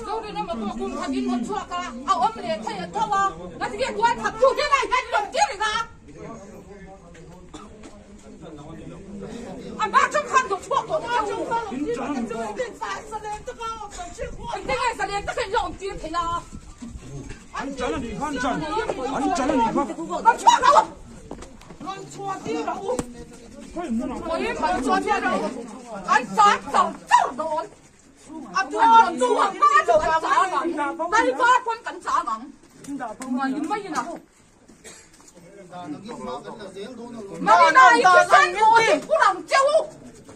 dâu đi nó mà tôi cùng thằng in một chuột cả ông liền thay ở đâu à nó thì cái quái thật chuột thế này cái lần tiếp này ra anh bác trong khăn của chuột của bác trong khăn anh thế này sao liền tất cả用tiền thế à anh trả là gì anh trả là gì anh chuột đâu anh chuột đi đâu我一门昨天的，俺咋走走的？俺做做妈就干啥嘛？那你发官干啥嘛？我你没呢？那你那一个山我也不能救。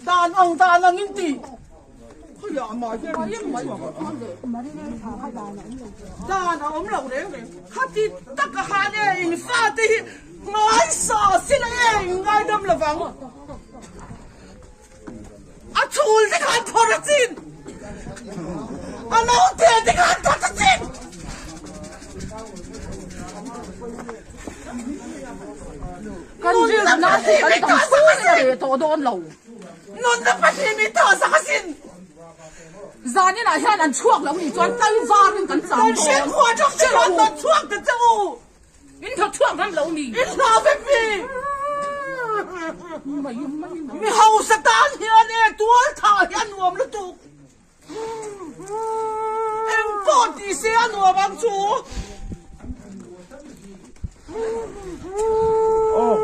đàn ông ta là nghìn tỷ thôi giờ mà cái đàn ông lâu đấy khát đi tất cả hai này pha đi nói sợ xin này ngay đâm là vắng à chui thì khát thôi là xin à lâu tiền thì khát thôi là xin跟住那些人都输了，多多路。nôn đã phát hiện mình thở sao xin ra như là hiện là chuộc là mình chọn tay ra mình cắn còn xuyên khoa trong cái loạn nó chuộc được đâu mình thật chuộc lắm lâu mình ít lo với mình hầu sát tan hiện nè tua thở hiện nuông nó tụ em bỏ đi xe nuông bằng chú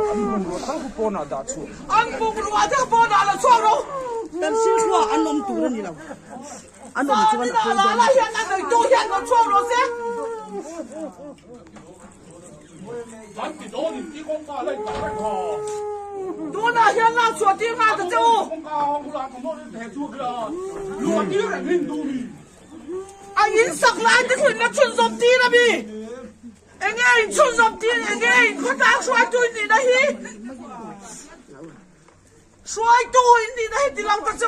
anh buồn thằng phụ nào đã chua anh buồn rồi thằng phụ nào là chuộc đâu em xin qua anh ôm tủ lên đi đâu anh ôm tủ lên là hiện anh đừng tu hiện nó chuộc rồi xe tôi là hiện là chuộc đi mà được chứ anh in sặc lại thì phải nó chuẩn giống tí là bi anh ấy chuẩn giống tí anh ấy có đang xoay tôi gì đấy xoay tôi gì đấy thì lòng ta chứ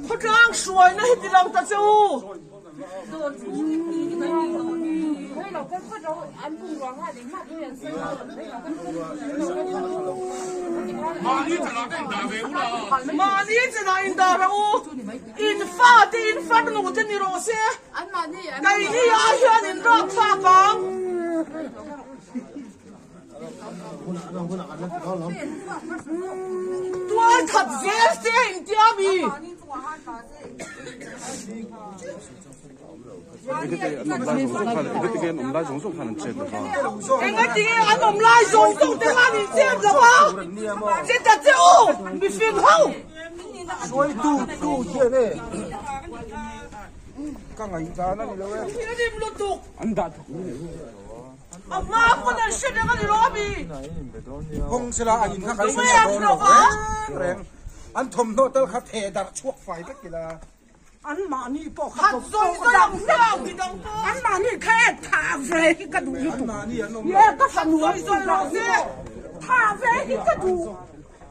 có đang xoay đấy thì lòng ta chứ mà đi chỉ là in đà đâu in phát ngủ trên đi rồi xe cái gì ai hiện in rót pha vàng tôi thật dễ xe in tia mi anh ấy thì anh ông lai dùng dùng tiếng Anh thì chết rồi ba chết thật chứ bị phiền không rồi tu kia đây các ngày ra nó đi đâu đấy anh đã ông má con này shit nó đi lo bị không sẽ là anh khác cái gì đâu anh thầm nó tao khát thề đặt chuộc phải tất cả là anh mà ni bỏ khát rồi tôi làm sao thì đâu anh mà ni khai thả về cái cái đủ như tụ yeah cái phần nuôi rồi thả về cái đủ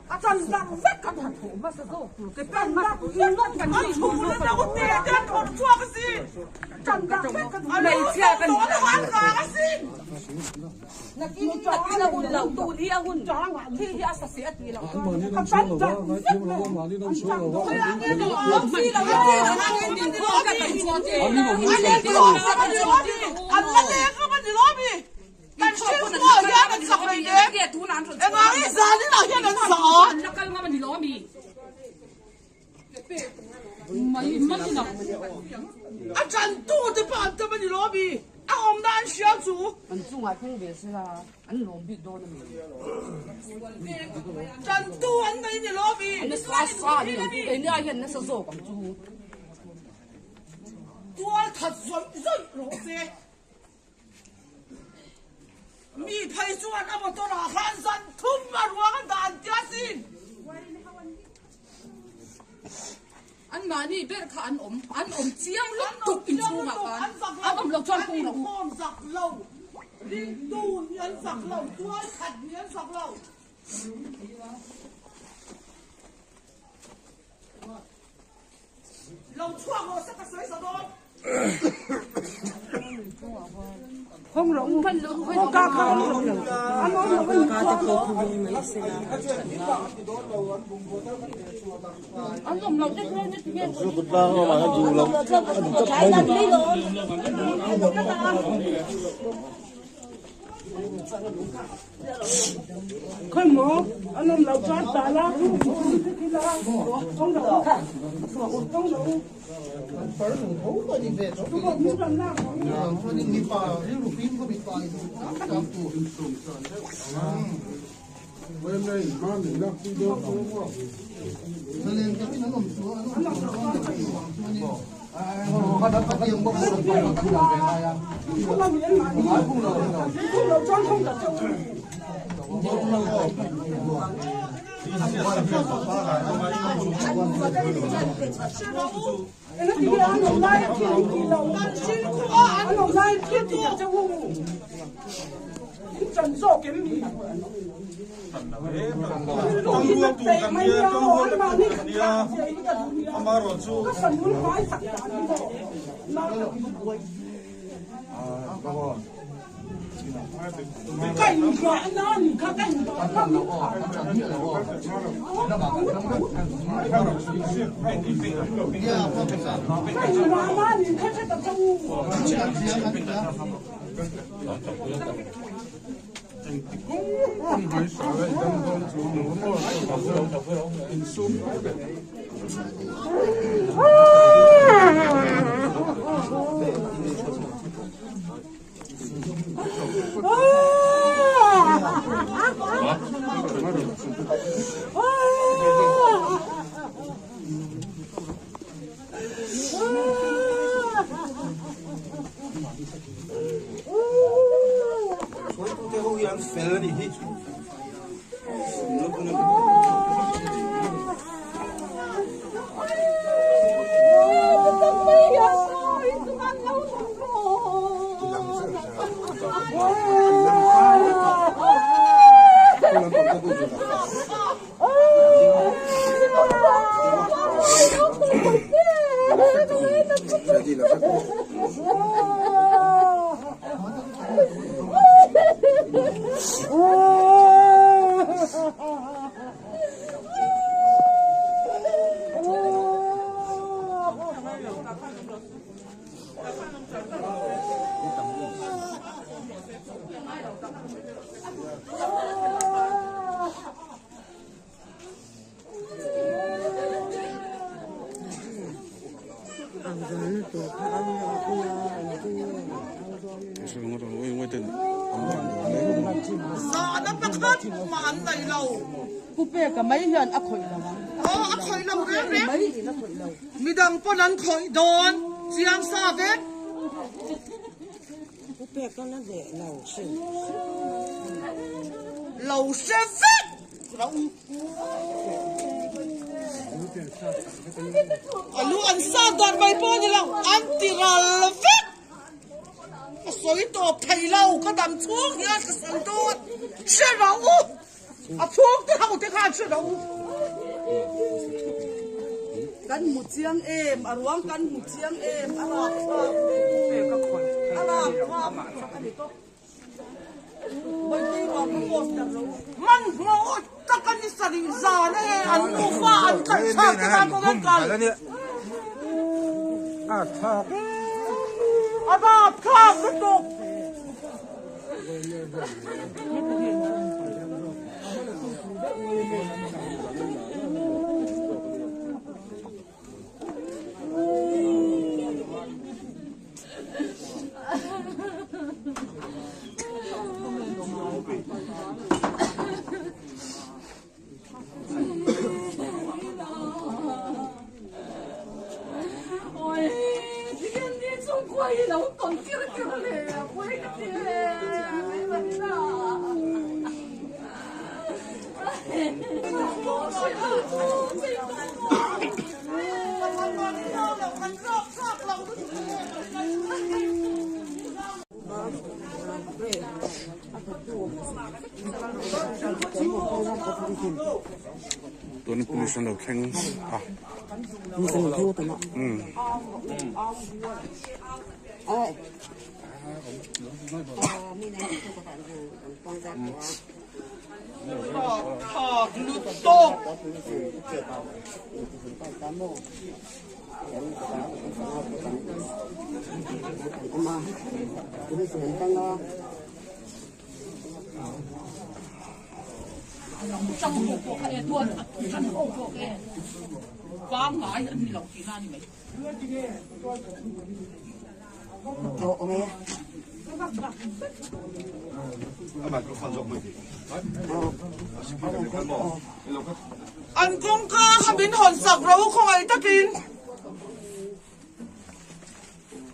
à chân răng vết cái thằng thủ mà sao cái bên mắt in nó cái anh gì thủ lên đâu tiền tiền thằng chua cái gì chân răng vết cái đủ này chia cái đó là ăn gà cái gì là cái chó là un lẩu tụ đi un chó ngạn thì ya sa sẽ đi lẩu cái chân răng vết cái anh là lẽ không anh đi lo bị anh chưa có nhà anh sập này nhé em nói ra đi nào hiện anh sợ nó cái mà mình lo mi mấy mất gì nào anh chân tu thì bạn tôi mình đi lo bị anh ông đang xéo chú anh chung ai không biết là anh lộn bị đôi này chân tu anh đây đi lo bị anh xa xa đi anh ai hiện nó sẽ rổ bằng chú tôi thật rồi rồi xe mi phải chú anh mà tôi là khán dân thum mà ruộng anh đàn giá xin anh mà đi biết là anh ôm chiang lúc tục in chu mà anh ôm lộc cho cô nó mồm giặc lâu đi tu nhân giặc lâu tôi thật nhân giặc lâu lâu chua rồi sẽ có sấy sao đó không rộng không ca không rộng anh nói là mình ca thì cô không đi mà sẽ anh làm lâu nhất lên nhất lên Rút ra mà nó dù lắm. chạy làm đi rồi khơi mỏ anh làm lâu chát ta la không đâu không đâu Trần số kiếm gì? Trong ruộng tủ cầm bia, trong ruộng tủ cầm bia, ama rồi chú. Cảnh gõ nó, các cảnh gõ nó. Cảnh gõ nó, nhìn thấy cái tập trung. Sa nó bắt hết mà anh này lâu. Cô bé cả mấy lần ấp khởi lâu. Ấp khởi lâu đấy đấy. Mi đang po lần khởi đòn, chiang sa vết. Cô bé con nó để lâu sinh. Lâu sẽ vết. Lâu. Alu anh sa đòn bay po như lâu, anh tiral vết. Soi tổ thầy lâu có đầm thuốc nhá cái sân tốt chưa đâu thuốc cái hậu cái khai chưa đâu Kan một chiang em, ruang kan một chiang em, ala bây giờ còn một man ngô ta cái gì sari già này anh mua pha anh cần sao cái anh có cái ba khang cái tục quay đâu còn kia lệ quay cái kiaตัวนี้เป็นสนุกแข่งนี่สนุกแข่งตัวเนาะ ลุดโต๊ะtrong một cuộc hệ tuần căn hộ cuộc hệ quá ngái anh đi lọc chỉ ra như vậy anh cũng có biến hồn sặc rồi không ai ta tin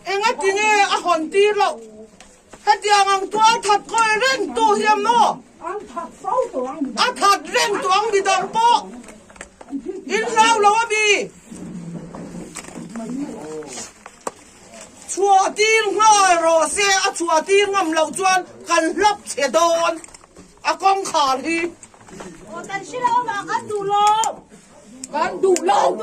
em ấy tin nghe hồn tin rồi hết tiếng anh tua thật coi lên tu hiểm nó thật lên tuang đi đằng po in lao lâu bi chùa tin ngồi rồi xe chùa tin ngầm lâu chuan cần lấp chế đồn con khả đi Tan sila ba kan dulong. Kan dulong.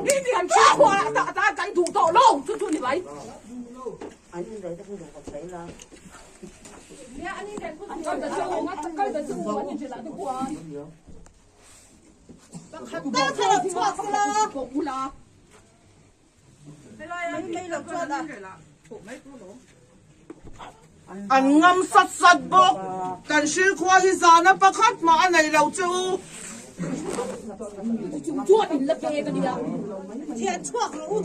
Đi đi ăn cháo qua ta kan thủ tổ lâu chút chút như vậy anh đi đây không được thấy là anh đi đây không được thấy là cái đời sống của anh chỉ là cái qua Ta phải chua sila. cũng là Mấy lần chua da. anh ngâm sắt sắt bốc cần sư khoa hi già nó bắt khát mà anh này lâu chưa chua thì lập cái cái gì đó Thiệt chua luôn.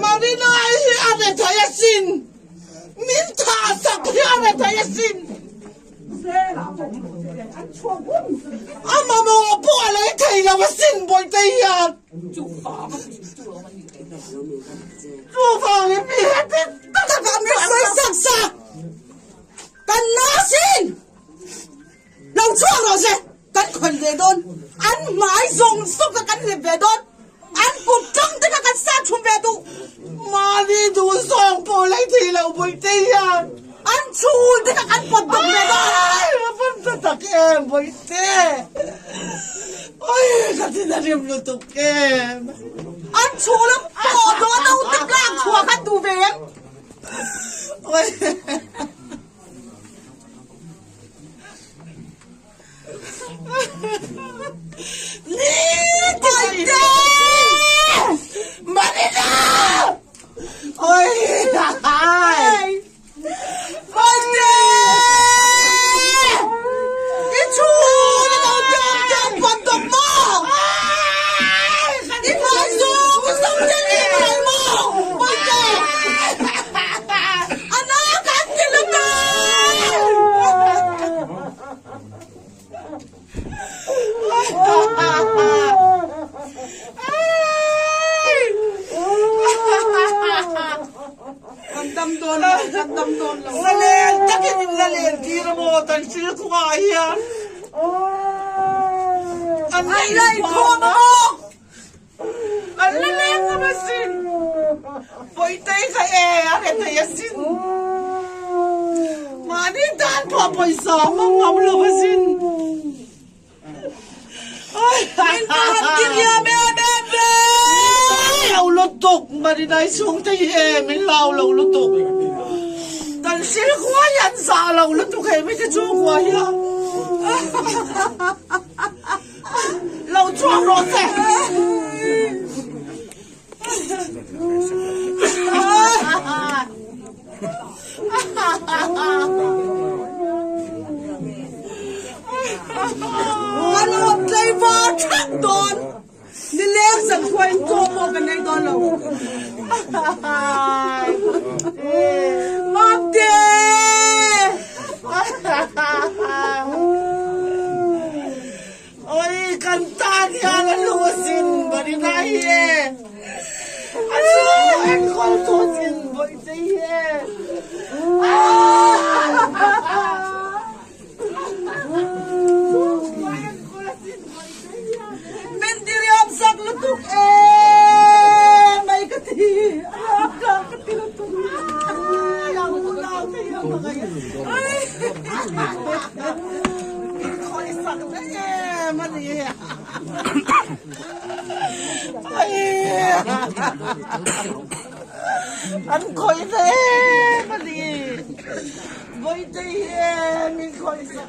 mà đi nói hi anh này thấy xin min thả sặc hi anh này thấy xin mà bỏ lấy thầy là mà xin bồi tây à chú phá chú phá cái gì hết tất cả các miếng xoay sặc sặc cần nó xin lâu chuông rồi gì cần quần về đôn ăn mãi dùng xúc các cần về đôn ăn cụt trăng tất cả các sát chung về tụ mà đi đủ xong bỏ lấy thầy là bồi tây à anh chui tất cả anh bật đụng về đó vẫn tất cả em bồi tây ôi cái gì là điểm lụt tục em anh chui lắm bỏ đó đâu tiếp lạc chùa khát tù về ôi bồi tây mà đi nào ôi ai Monday! Cái chú nó đâu trong quần tộc mò! Cái phải dù có sống trên đi này mò! Monday! Anh ơi, cắn gì lắm Gandam doon lang. Lalel, takit yung lalel. Tira mo, tansil ko kaya. Ang lalay ko mo! Ang lalay ko masin! Poitay ka akita yasin. Manitan pa po isama, ngamla masin. Ay, Lau lutok, marinay sung tayo min lau lutok. Tan sil kuya sa lau lutok ay may tisu kuya. Lau chuang rose. Ano flavor tak don? Nilem sa kwento mo kanay doon. Mate! Oy, kantaan yan ang lusin. Barinaye. Aso, ang kultusin. Barinaye. Mendiriam sak lutuk may kati kati lutuk ako lang kayo mga ay ko isak na mà đi anh coi thế mà đi với đây mình coi sao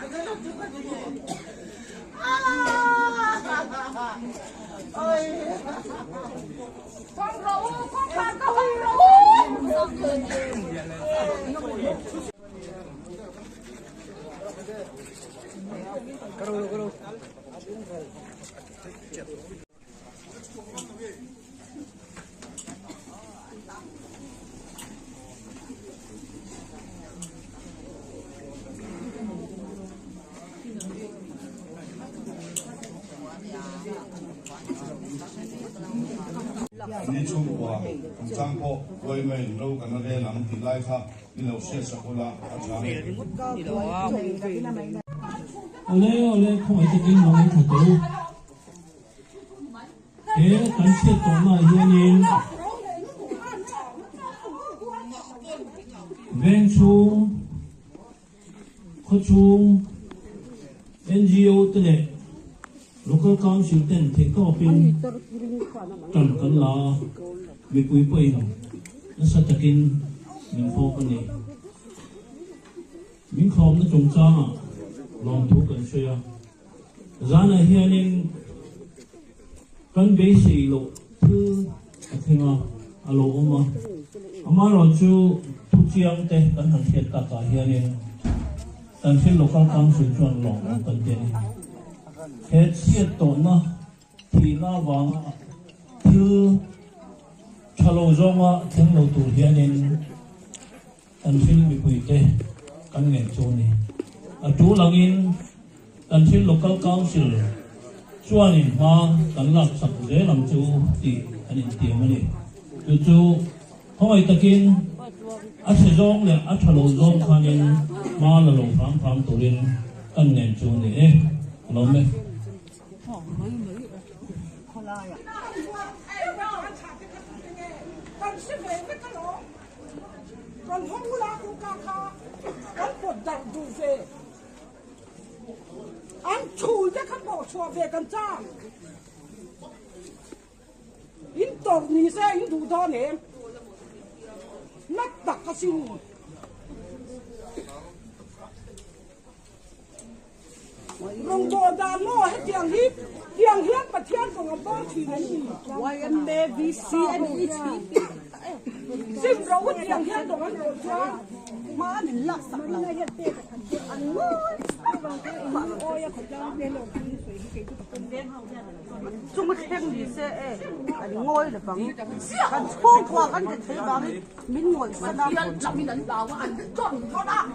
ôi con rượu con pha con rượuนี่ช่วงว่าจังพอไว้ไม่รู้กันเรื่องหลังที่ไล่ค่ะนี่เราเสียสักละอาจารย์ ole không ai tin nói thật đâu thế cảnh sát tổ mà hiện nhiên ven chung khó chung NGO tên này local council tên thì có bên cần cần là việc quý báy nào nó sẽ takin mình phô cái này mình không nó trồng ra lòng thu cần suy ra này hiện nên cần bế sĩ lộ thứ thế mà alo mà rồi chú thu chiang te cần hàng thiệt cả hiện nên cần phải local council chọn lòng cần tiền hết siết tổ na thì na vàng thứ chalo zonga thằng lâu tu hiện nên cần phải bị quỷ te cần nghe chỗ này chú langin cần xin local council chuan in ma kan lak sak je lam chu ti an in ti mani chu hoi takin a se zong le a thalo zong khanin ma la lo phang turin kan nen chu ni e lo me con sẽ về với cái đó con không là cô ca ca con buồn đau đủ về anh chui cho các bộ xóa về con cha in tổ ni sẽ in đủ đó nè nát đặc cái gì rong bò đàn mò hết tiếng hiếp bát thiên của ngọc bông thì này gì why am there VC and ET sim rau tiếng hiếp của anh rồi cha mà anh lắc sắc là anh ngồi chúng mình xem gì sẽ anh ngồi là bằng anh thuốc qua anh thì thấy bằng mình ngồi sao nào làm mình đánh vào anh chọn nó đã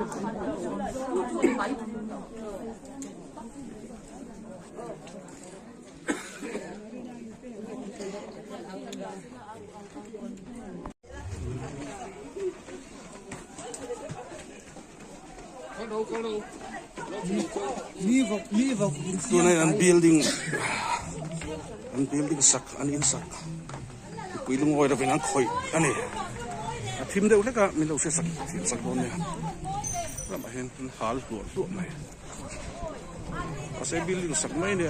Tụi này ăn building sak ăn in sak quý lung ngồi đó phải ăn khói anh này phim đều đấy cả mình đâu sẽ sak phim sak luôn nè làm mà hiện hal tuột này có sẽ building sak mấy nè